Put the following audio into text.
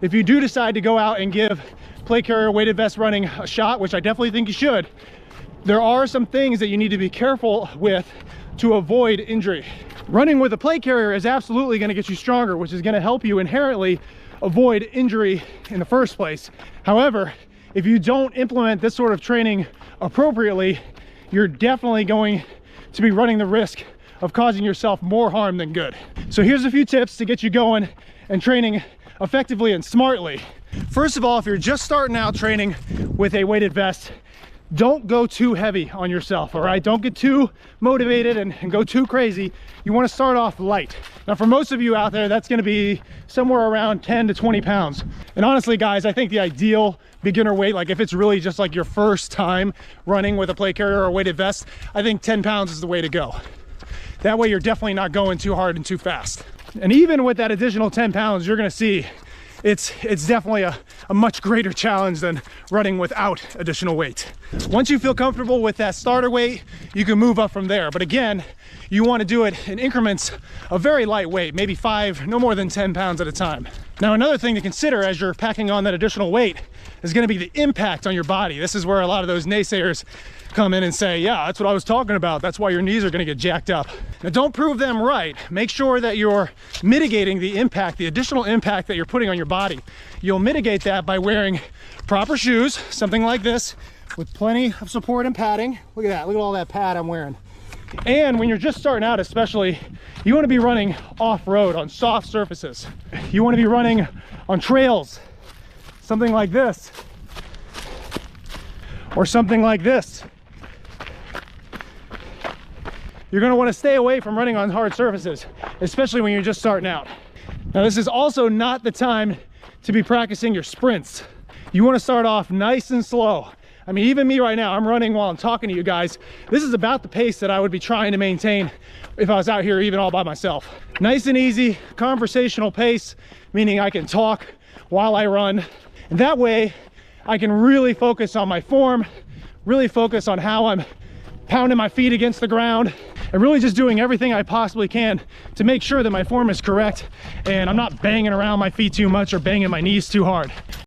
if you do decide to go out and give plate carrier weighted vest running a shot, which I definitely think you should, there are some things that you need to be careful with to avoid injury. Running with a plate carrier is absolutely going to get you stronger, which is going to help you inherently avoid injury in the first place. However, if you don't implement this sort of training appropriately, you're definitely going to be running the risk of causing yourself more harm than good. So here's a few tips to get you going and training effectively and smartly. First of all, if you're just starting out training with a weighted vest, don't go too heavy on yourself, all right? Don't get too motivated and go too crazy. You want to start off light. Now, for most of you out there, that's going to be somewhere around 10 to 20 pounds. And honestly, guys, I think the ideal beginner weight, like if it's really just like your first time running with a plate carrier or a weighted vest, I think 10 pounds is the way to go. That way you're definitely not going too hard and too fast. And even with that additional 10 pounds, you're going to see it's definitely a much greater challenge than running without additional weight. Once you feel comfortable with that starter weight, you can move up from there. But again, you want to do it in increments of very lightweight, maybe 5, no more than 10 pounds at a time. Now, another thing to consider as you're packing on that additional weight is going to be the impact on your body. This is where a lot of those naysayers come in and say, yeah, that's what I was talking about. That's why your knees are going to get jacked up. Now, don't prove them right. Make sure that you're mitigating the impact, the additional impact that you're putting on your body. You'll mitigate that by wearing proper shoes, something like this, with plenty of support and padding. Look at that. Look at all that pad I'm wearing. And when you're just starting out especially, you want to be running off-road on soft surfaces. You want to be running on trails, something like this, or something like this. You're going to want to stay away from running on hard surfaces, especially when you're just starting out. Now, this is also not the time to be practicing your sprints. You want to start off nice and slow. I mean, even me right now, I'm running while I'm talking to you guys. This is about the pace that I would be trying to maintain if I was out here even all by myself. Nice and easy, conversational pace, meaning I can talk while I run. And that way, I can really focus on my form, really focus on how I'm pounding my feet against the ground, and really just doing everything I possibly can to make sure that my form is correct and I'm not banging around my feet too much or banging my knees too hard.